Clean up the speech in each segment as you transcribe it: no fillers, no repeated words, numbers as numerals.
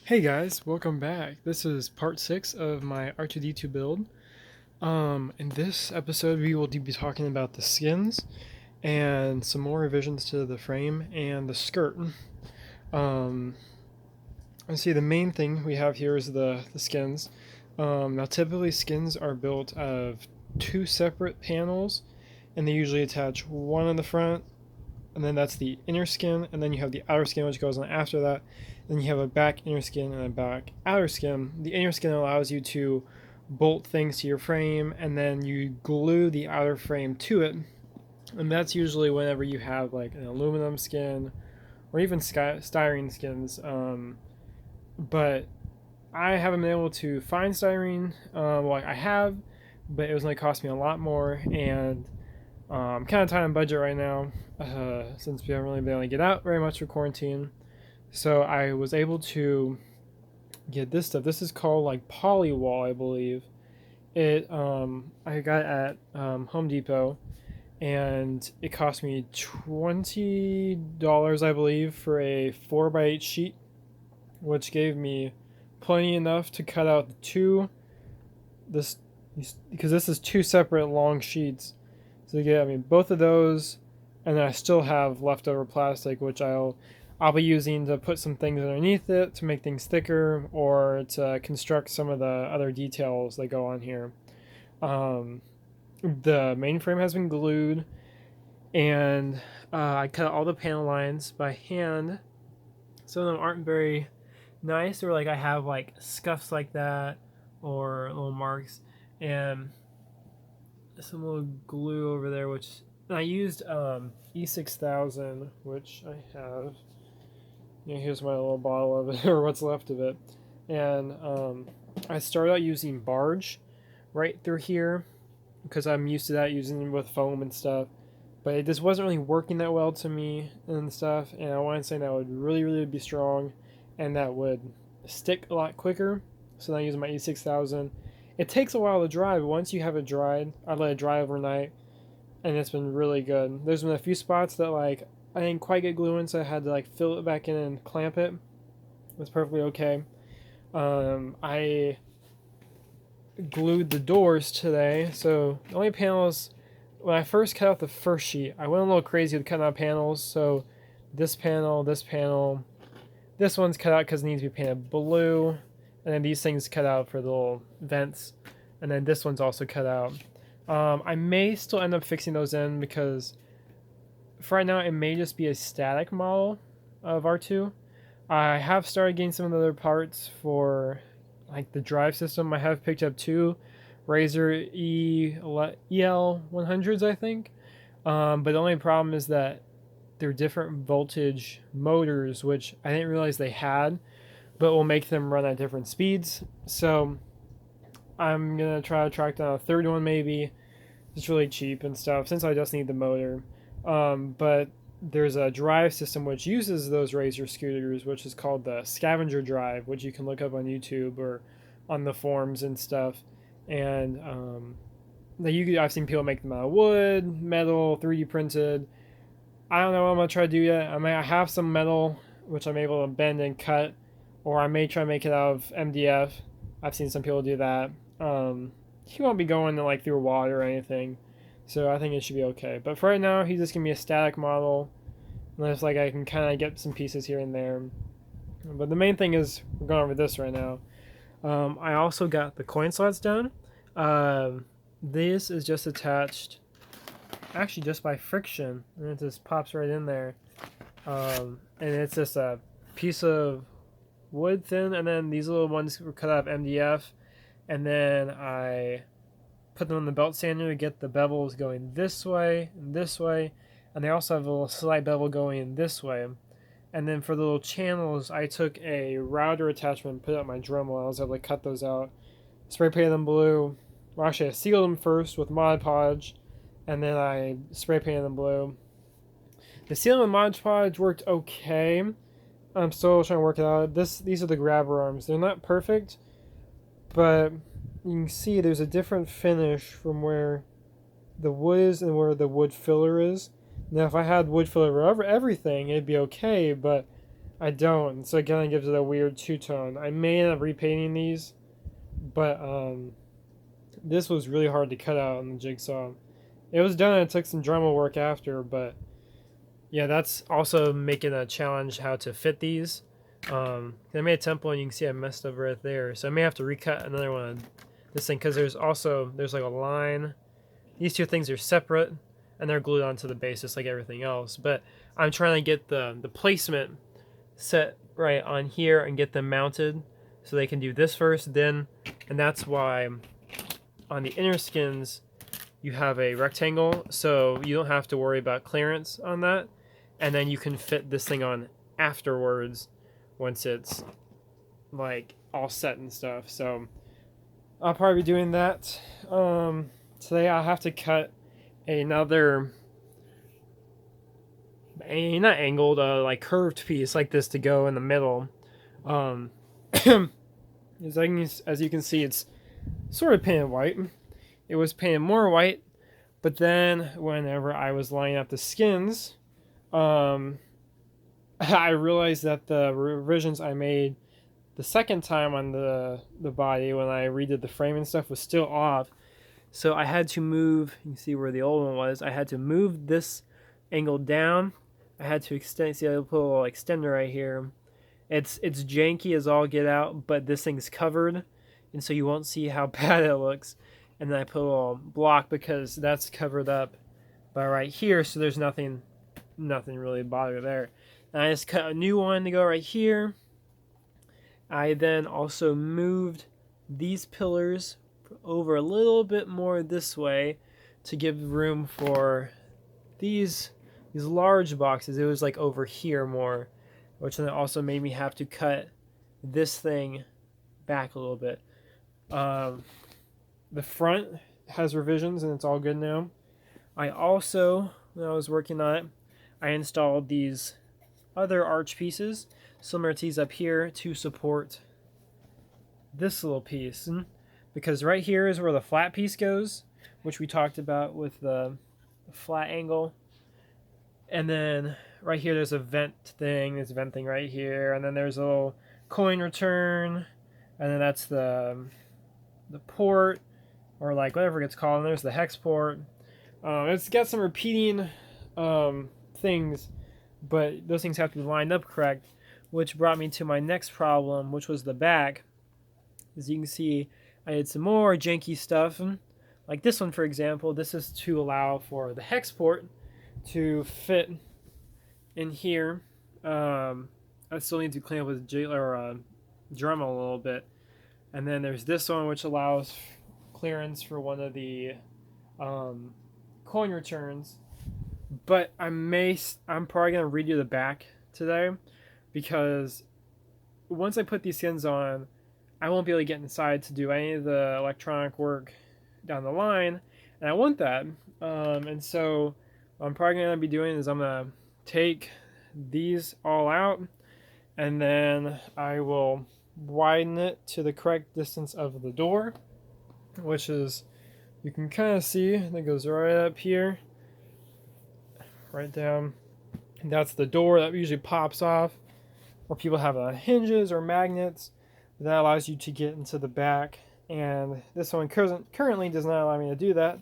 Hey guys, welcome back. This is part 6 of my r2d2 build. In this episode we will be talking about the skins and some more revisions to the frame and the skirt. Um, let's see, the main thing we have here is the skins. Now typically skins are built of two separate panels, and they usually attach one on the front, and then that's the inner skin, and then you have the outer skin which goes on after that. Then you have a back inner skin and a back outer skin. The inner skin allows you to bolt things to your frame, and then you glue the outer frame to it. And that's usually whenever you have like an aluminum skin or even styrene skins. But I haven't been able to find styrene. Well, I have, but it was going to cost me a lot more, and I'm kind of tight on budget right now, since we haven't really been able to get out very much for quarantine. So I was able to get this stuff. This is called like Polywall, I believe. I got it at Home Depot, and it cost me $20, I believe, for a 4x8 sheet, which gave me plenty enough to cut out the two. This because this is two separate long sheets. So yeah, I mean both of those, and then I still have leftover plastic, which I'll be using to put some things underneath it to make things thicker, or to construct some of the other details that go on here. The mainframe has been glued, and I cut all the panel lines by hand. Some of them aren't very nice, or like I have like scuffs like that, or little marks, and some little glue over there, which I used E6000, which I have. Here's my little bottle of it, or what's left of it. And I started out using barge right through here because I'm used to that, using it with foam and stuff. But it just wasn't really working that well to me and stuff. And I wanted something that would really be strong and that would stick a lot quicker. So then I use my E6000. It takes a while to dry, but once you have it dried, I let it dry overnight, and it's been really good. There's been a few spots that like I didn't quite get glue in, so I had to like fill it back in and clamp it. It was perfectly okay. I glued the doors today, so the only panels, when I first cut out the first sheet, I went a little crazy with cutting out panels. So this panel, this one's cut out because it needs to be painted blue, and then these things cut out for the little vents, and then this one's also cut out. I may still end up fixing those in because for right now it may just be a static model of R2. I have started getting some of the other parts for like the drive system. I have picked up two Razer EL100s, I think. But the only problem is that they're different voltage motors, which I didn't realize they had, but will make them run at different speeds. So I'm going to try to track down a third one maybe. It's really cheap and stuff since I just need the motor. But there's a drive system which uses those Razer scooters, which is called the scavenger drive, which you can look up on YouTube or on the forums and stuff. And I've seen people make them out of wood, metal, 3D printed. I don't know what I'm gonna try to do yet. I have some metal which I'm able to bend and cut, or I may try to make it out of MDF. I've seen some people do that. He won't be going like through water or anything, so I think it should be okay. But for right now, he's just gonna be a static model, unless like I can kind of get some pieces here and there. But the main thing is we're going over this right now. I also got the coin slots done. This is just attached, actually just by friction, and it just pops right in there. And it's just a piece of wood thin, and then these little ones were cut out of MDF, and then I put them on the belt sander to get the bevels going this way, and they also have a little slight bevel going this way. And then for the little channels, I took a router attachment and put it on my Dremel. I was able to cut those out, spray painted them blue. Well, actually, I sealed them first with Mod Podge, and then I spray painted them blue. The sealing with Mod Podge worked okay. I'm still trying to work it out. These are the grabber arms. They're not perfect, but you can see there's a different finish from where the wood is and where the wood filler is. Now, if I had wood filler over everything, it'd be okay, but I don't, so it kind of gives it a weird two-tone. I may end up repainting these, but this was really hard to cut out on the jigsaw. It was done, it took some Dremel work after, but yeah, that's also making a challenge how to fit these. I made a temple and you can see I messed up right there, so I may have to recut another one of this thing, because there's like a line. These two things are separate and they're glued onto the base just like everything else, but I'm trying to get the placement set right on here and get them mounted so they can do this first, then, and that's why on the inner skins you have a rectangle, so you don't have to worry about clearance on that, and then you can fit this thing on afterwards once it's like all set and stuff. So I'll probably be doing that. Today I'll have to cut another, not angled, like curved piece like this to go in the middle. As you can see, it's sort of painted white. It was painted more white, but then whenever I was lining up the skins, I realized that the revisions I made the second time on the body when I redid the frame and stuff was still off. So I had to move, you can see where the old one was, I had to move this angle down. I had to extend, see I put a little extender right here. It's janky as all get out, but this thing's covered, and so you won't see how bad it looks. And then I put a little block because that's covered up by right here, so there's nothing really bother there. And I just cut a new one to go right here. I then also moved these pillars over a little bit more this way to give room for these large boxes. It was like over here more, which then also made me have to cut this thing back a little bit. The front has revisions and it's all good now. I also, when I was working on it, I installed these other arch pieces similar to these up here to support this little piece, because right here is where the flat piece goes, which we talked about with the flat angle. And then right here there's a vent thing, there's a vent thing right here, and then there's a little coin return, and then that's the port, or like whatever it's called, and there's the hex port. It's got some repeating things, but those things have to be lined up correct, which brought me to my next problem, which was the back. As you can see, I did some more janky stuff, like this one for example. This is to allow for the hex port to fit in here. I still need to clean up with Dremel a little bit. And then there's this one which allows clearance for one of the coin returns. But I'm probably going to redo the back today, because once I put these skins on, I won't be able to get inside to do any of the electronic work down the line, and I want that. And so what I'm probably going to be doing is I'm going to take these all out, and then I will widen it to the correct distance of the door, which is, you can kind of see, that goes right up here, right down. And that's the door that usually pops off, or people have hinges or magnets. That allows you to get into the back, and this one currently does not allow me to do that.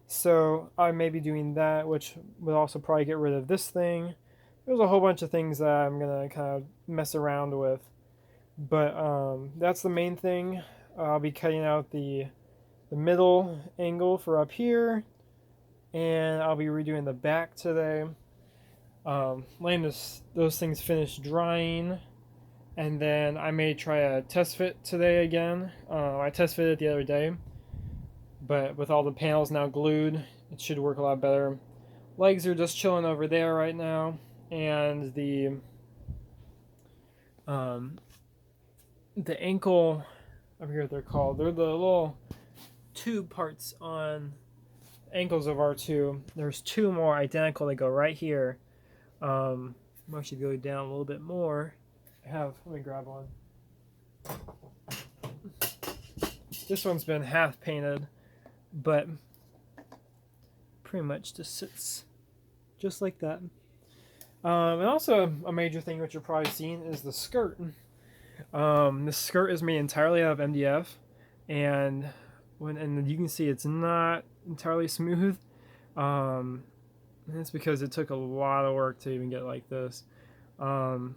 So I may be doing that, which will also probably get rid of this thing. There's a whole bunch of things that I'm going to kind of mess around with. But that's the main thing. I'll be cutting out the middle angle for up here, and I'll be redoing the back today. Letting those things finish drying, and then I may try a test fit today again. I test fitted the other day, but with all the panels now glued, it should work a lot better. Legs are just chilling over there right now, and the ankle over here, they're called. They're the little tube parts on ankles of R2. There's two more identical that go right here. I'm actually go down a little bit more. Let me grab one. This one's been half painted, but pretty much just sits just like that. And also a major thing which you've probably seen is the skirt. This skirt is made entirely out of MDF, and and you can see it's not entirely smooth. Um, and it's because it took a lot of work to even get like this. Um,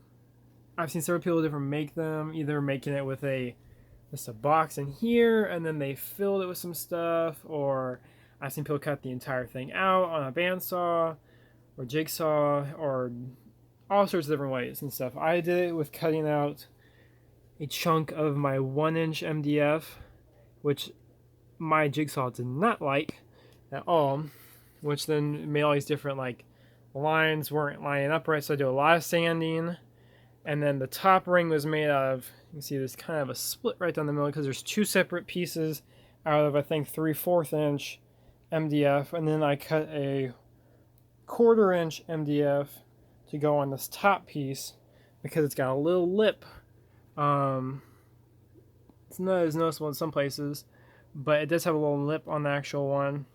I've seen several people different make them, either making it with just a box in here and then they filled it with some stuff, or I've seen people cut the entire thing out on a bandsaw or jigsaw or all sorts of different ways and stuff. I did it with cutting out a chunk of my 1-inch MDF, which my jigsaw did not like at all, which then made all these different like lines weren't lining up right, so I do a lot of sanding. And then the top ring was made out of, you can see there's kind of a split right down the middle because there's two separate pieces out of I think 3/4 inch MDF, and then I cut a 1/4 inch MDF to go on this top piece because it's got a little lip. It's not as noticeable in some places, but it does have a little lip on the actual one.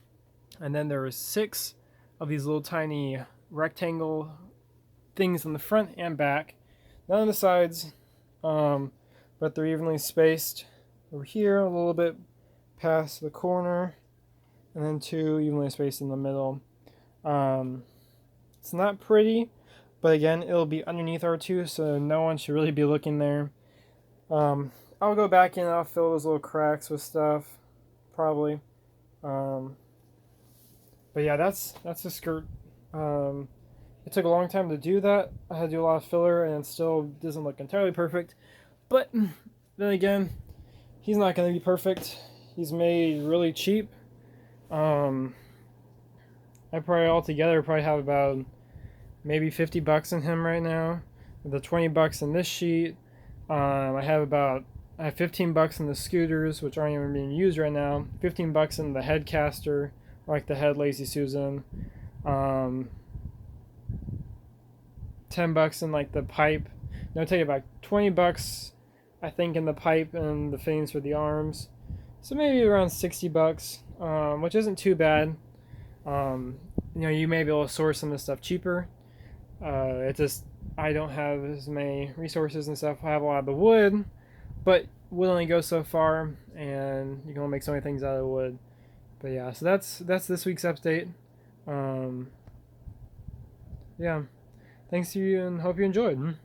And then there was 6 of these little tiny rectangle things on the front and back, not on the sides, but they're evenly spaced over here a little bit past the corner, and then 2 evenly spaced in the middle. It's not pretty, but again, it'll be underneath R2, so no one should really be looking there. I'll go back in and I'll fill those little cracks with stuff, probably. But yeah, that's the skirt. It took a long time to do that. I had to do a lot of filler, and it still doesn't look entirely perfect. But then again, he's not going to be perfect. He's made really cheap. I probably altogether probably have about maybe $50 in him right now. With the $20 in this sheet, I have $15 in the scooters, which aren't even being used right now. $15 in the head caster, like the head Lazy Susan. $10 in like the pipe. No, take it back. $20, I think, in the pipe and the fittings for the arms. So maybe around $60, which isn't too bad. You may be able to source some of this stuff cheaper. It's just I don't have as many resources and stuff. I have a lot of the wood, but wood only goes so far, and you can only make so many things out of wood. But yeah, so that's this week's update. Yeah, thanks to you, and hope you enjoyed.